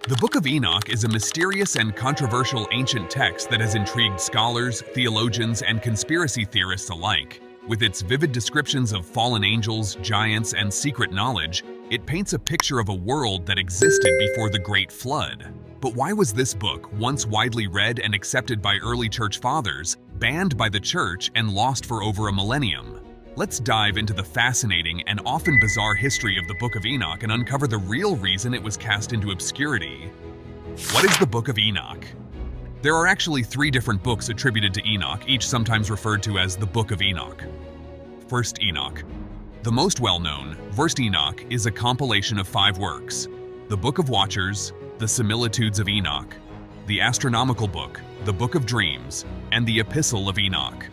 The Book of Enoch is a mysterious and controversial ancient text that has intrigued scholars, theologians, and conspiracy theorists alike. With its vivid descriptions of fallen angels, giants, and secret knowledge, it paints a picture of a world that existed before the Great Flood. But why was this book, once widely read and accepted by early church fathers, banned by the church and lost for over a millennium? Let's dive into the fascinating and often bizarre history of the Book of Enoch and uncover the real reason it was cast into obscurity. What is the Book of Enoch? There are actually 3 different books attributed to Enoch, each sometimes referred to as the Book of Enoch. First Enoch. The most well-known, First Enoch, is a compilation of 5 works: the Book of Watchers, the Similitudes of Enoch, the Astronomical Book, the Book of Dreams, and the Epistle of Enoch.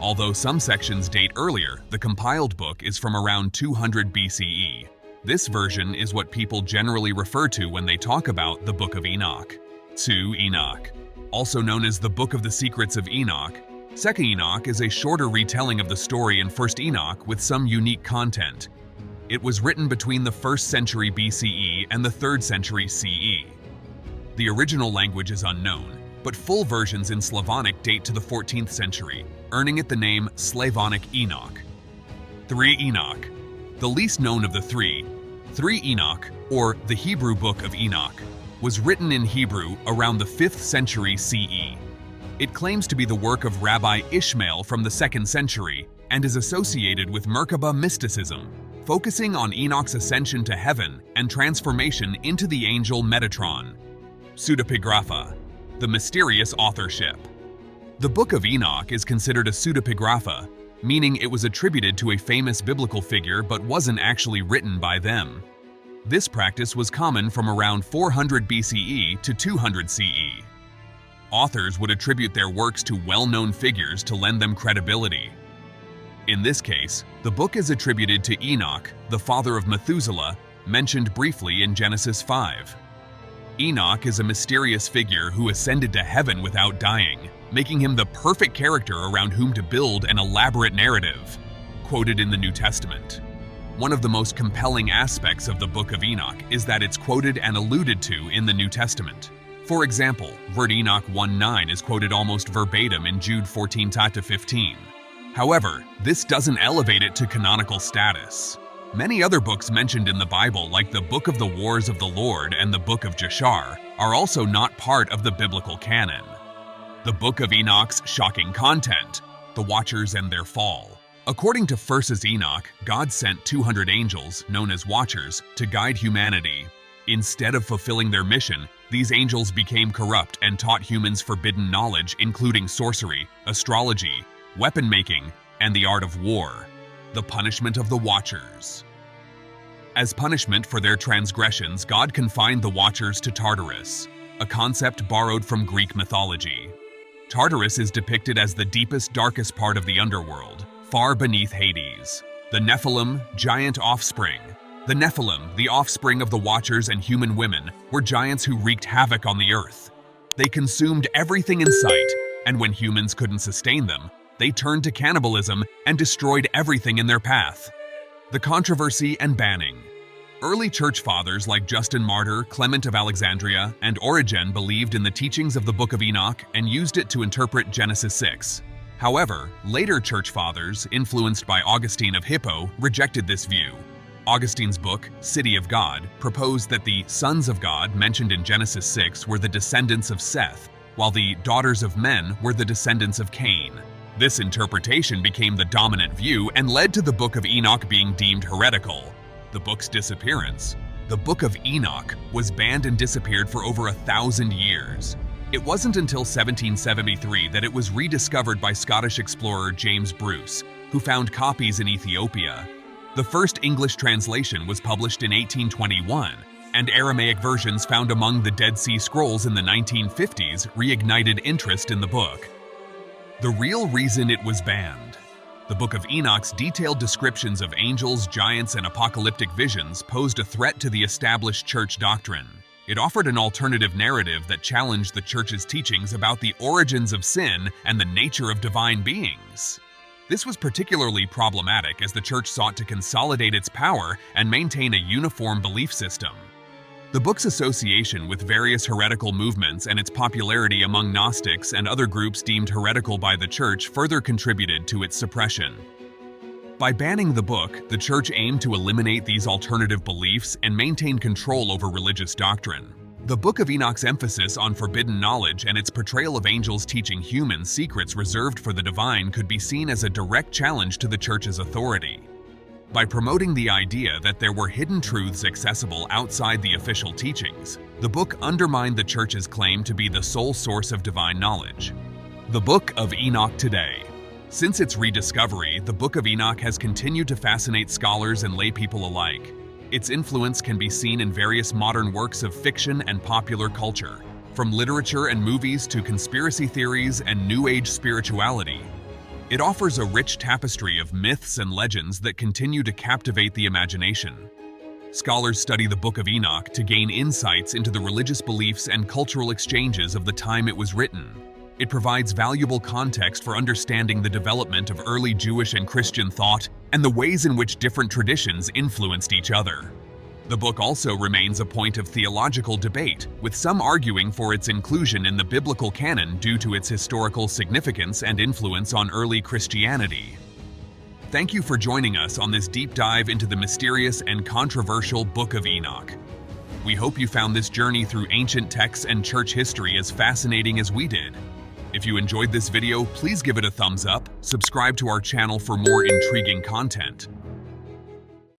Although some sections date earlier, the compiled book is from around 200 BCE. This version is what people generally refer to when they talk about the Book of Enoch. 2 Enoch. Also known as the Book of the Secrets of Enoch, 2nd Enoch is a shorter retelling of the story in 1st Enoch with some unique content. It was written between the 1st century BCE and the 3rd century CE. The original language is unknown, but full versions in Slavonic date to the 14th century, earning it the name Slavonic Enoch. 3 Enoch. The least known of the 3 Enoch, or the Hebrew Book of Enoch, was written in Hebrew around the 5th century CE. It claims to be the work of Rabbi Ishmael from the 2nd century and is associated with Merkabah mysticism, focusing on Enoch's ascension to heaven and transformation into the angel Metatron. Pseudepigrapha. The mysterious authorship. The Book of Enoch is considered a pseudepigrapha, meaning it was attributed to a famous biblical figure but wasn't actually written by them. This practice was common from around 400 BCE to 200 CE. Authors would attribute their works to well-known figures to lend them credibility. In this case, the book is attributed to Enoch, the father of Methuselah, mentioned briefly in Genesis 5. Enoch is a mysterious figure who ascended to heaven without dying, making him the perfect character around whom to build an elaborate narrative, quoted in the New Testament. One of the most compelling aspects of the Book of Enoch is that it's quoted and alluded to in the New Testament. For example, Enoch 1:9 is quoted almost verbatim in Jude 14-15. However, this doesn't elevate it to canonical status. Many other books mentioned in the Bible, like the Book of the Wars of the Lord and the Book of Jashar, are also not part of the biblical canon. The Book of Enoch's shocking content, the Watchers and their fall. According to 1st Enoch, God sent 200 angels, known as Watchers, to guide humanity. Instead of fulfilling their mission, these angels became corrupt and taught humans forbidden knowledge, including sorcery, astrology, weapon making, and the art of war. The punishment of the Watchers. As punishment for their transgressions, God confined the Watchers to Tartarus, a concept borrowed from Greek mythology. Tartarus is depicted as the deepest, darkest part of the underworld, far beneath Hades. The Nephilim, giant offspring. The Nephilim, the offspring of the Watchers and human women, were giants who wreaked havoc on the earth. They consumed everything in sight, and when humans couldn't sustain them, they turned to cannibalism and destroyed everything in their path. The controversy and banning. Early church fathers like Justin Martyr, Clement of Alexandria, and Origen believed in the teachings of the Book of Enoch and used it to interpret Genesis 6. However, later church fathers, influenced by Augustine of Hippo, rejected this view. Augustine's book, City of God, proposed that the sons of God mentioned in Genesis 6 were the descendants of Seth, while the daughters of men were the descendants of Cain. This interpretation became the dominant view and led to the Book of Enoch being deemed heretical. The Book's disappearance. The Book of Enoch was banned and disappeared for over 1,000 years. It wasn't until 1773 that it was rediscovered by Scottish explorer James Bruce, who found copies in Ethiopia. The first English translation was published in 1821, and Aramaic versions found among the Dead Sea Scrolls in the 1950s reignited interest in the book. The real reason it was banned. The Book of Enoch's detailed descriptions of angels, giants, and apocalyptic visions posed a threat to the established church doctrine. It offered an alternative narrative that challenged the church's teachings about the origins of sin and the nature of divine beings. This was particularly problematic as the church sought to consolidate its power and maintain a uniform belief system. The book's association with various heretical movements and its popularity among Gnostics and other groups deemed heretical by the Church further contributed to its suppression. By banning the book, the Church aimed to eliminate these alternative beliefs and maintain control over religious doctrine. The Book of Enoch's emphasis on forbidden knowledge and its portrayal of angels teaching humans secrets reserved for the divine could be seen as a direct challenge to the Church's authority. By promoting the idea that there were hidden truths accessible outside the official teachings, the book undermined the Church's claim to be the sole source of divine knowledge. The Book of Enoch today. Since its rediscovery, the Book of Enoch has continued to fascinate scholars and laypeople alike. Its influence can be seen in various modern works of fiction and popular culture, from literature and movies to conspiracy theories and New Age spirituality. It offers a rich tapestry of myths and legends that continue to captivate the imagination. Scholars study the Book of Enoch to gain insights into the religious beliefs and cultural exchanges of the time it was written. It provides valuable context for understanding the development of early Jewish and Christian thought and the ways in which different traditions influenced each other. The book also remains a point of theological debate, with some arguing for its inclusion in the biblical canon due to its historical significance and influence on early Christianity. Thank you for joining us on this deep dive into the mysterious and controversial Book of Enoch. We hope you found this journey through ancient texts and church history as fascinating as we did. If you enjoyed this video, please give it a thumbs up, subscribe to our channel for more intriguing content,